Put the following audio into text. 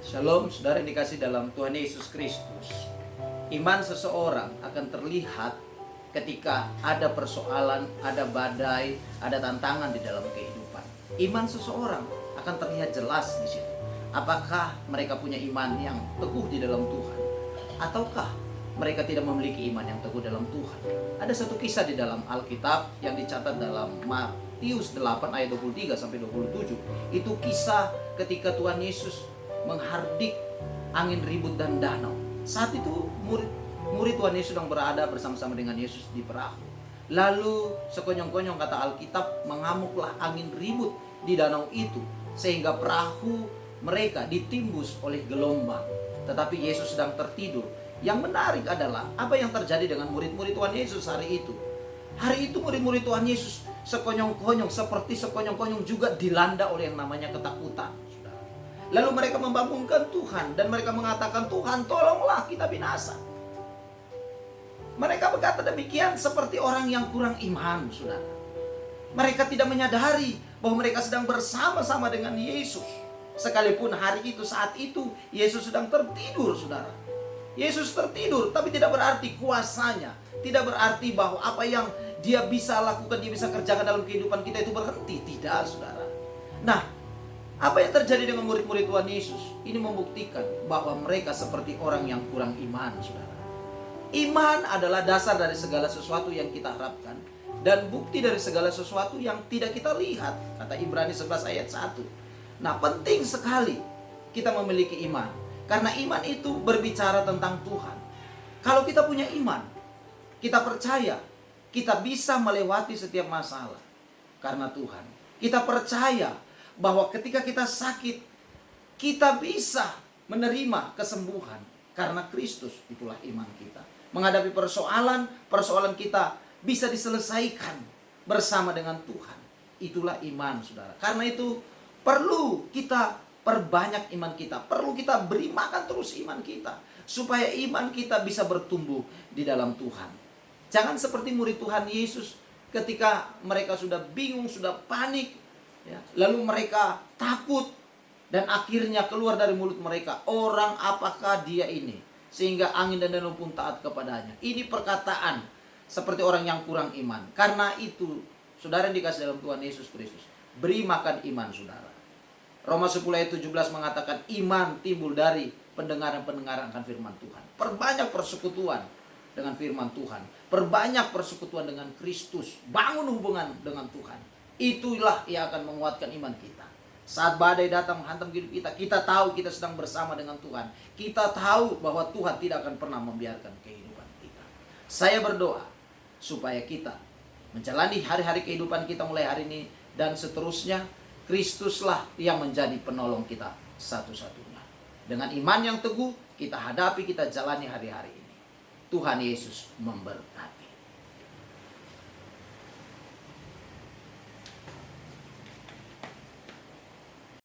Shalom, saudara yang dikasih dalam Tuhan Yesus Kristus. Iman seseorang akan terlihat ketika ada persoalan, ada badai, ada tantangan di dalam kehidupan. Iman seseorang akan terlihat jelas di situ. Apakah mereka punya iman yang teguh di dalam Tuhan, ataukah mereka tidak memiliki iman yang teguh dalam Tuhan. Ada satu kisah di dalam Alkitab yang dicatat dalam Matius 8 ayat 23 sampai 27. Itu kisah ketika Tuhan Yesus menghardik angin ribut dan danau. Saat itu murid Tuhan Yesus sedang berada bersama-sama dengan Yesus di perahu. Lalu sekonyong-konyong kata Alkitab, mengamuklah angin ribut di danau itu sehingga perahu mereka ditimbus oleh gelombang. Tetapi Yesus sedang tertidur. Yang menarik adalah apa yang terjadi dengan murid-murid Tuhan Yesus hari itu. Hari itu murid-murid Tuhan Yesus sekonyong-konyong, seperti sekonyong-konyong juga dilanda oleh yang namanya ketakutan. Lalu mereka membangunkan Tuhan dan mereka mengatakan, Tuhan tolonglah kita binasa. Mereka berkata demikian seperti orang yang kurang iman, saudara. Mereka tidak menyadari bahwa mereka sedang bersama-sama dengan Yesus. Sekalipun hari itu, saat itu, Yesus sedang tertidur, saudara. Yesus tertidur, tapi tidak berarti kuasanya. Tidak berarti bahwa apa yang dia bisa lakukan, dia bisa kerjakan dalam kehidupan kita itu berhenti. Tidak, saudara. Nah, apa yang terjadi dengan murid-murid Tuhan Yesus? Ini membuktikan bahwa mereka seperti orang yang kurang iman, saudara. Iman adalah dasar dari segala sesuatu yang kita harapkan dan bukti dari segala sesuatu yang tidak kita lihat, kata Ibrani 11 ayat 1. Nah, penting sekali kita memiliki iman, karena iman itu berbicara tentang Tuhan. Kalau kita punya iman, kita percaya kita bisa melewati setiap masalah karena Tuhan. Kita percaya bahwa ketika kita sakit, kita bisa menerima kesembuhan karena Kristus. Itulah iman kita. Menghadapi persoalan kita bisa diselesaikan bersama dengan Tuhan. Itulah iman, saudara. Karena itu perlu kita perbanyak iman kita. Perlu kita beri makan terus iman kita, supaya iman kita bisa bertumbuh di dalam Tuhan. Jangan seperti murid Tuhan Yesus ketika mereka sudah bingung, sudah panik, ya, lalu mereka takut dan akhirnya keluar dari mulut mereka, orang apakah dia ini sehingga angin dan danau pun taat kepadanya. Ini perkataan seperti orang yang kurang iman. Karena itu, saudara yang dikasih dalam Tuhan Yesus Kristus, beri makan iman saudara. Roma 10 ayat 17 mengatakan iman timbul dari pendengaran-pendengaran akan firman Tuhan. Perbanyak persekutuan dengan firman Tuhan, perbanyak persekutuan dengan Kristus, bangun hubungan dengan Tuhan. Itulah yang akan menguatkan iman kita. Saat badai datang menghantam hidup kita, kita tahu kita sedang bersama dengan Tuhan. Kita tahu bahwa Tuhan tidak akan pernah membiarkan kehidupan kita. Saya berdoa supaya kita menjalani hari-hari kehidupan kita mulai hari ini dan seterusnya, Kristuslah yang menjadi penolong kita satu-satunya. Dengan iman yang teguh, kita hadapi, kita jalani hari-hari ini. Tuhan Yesus memberkati.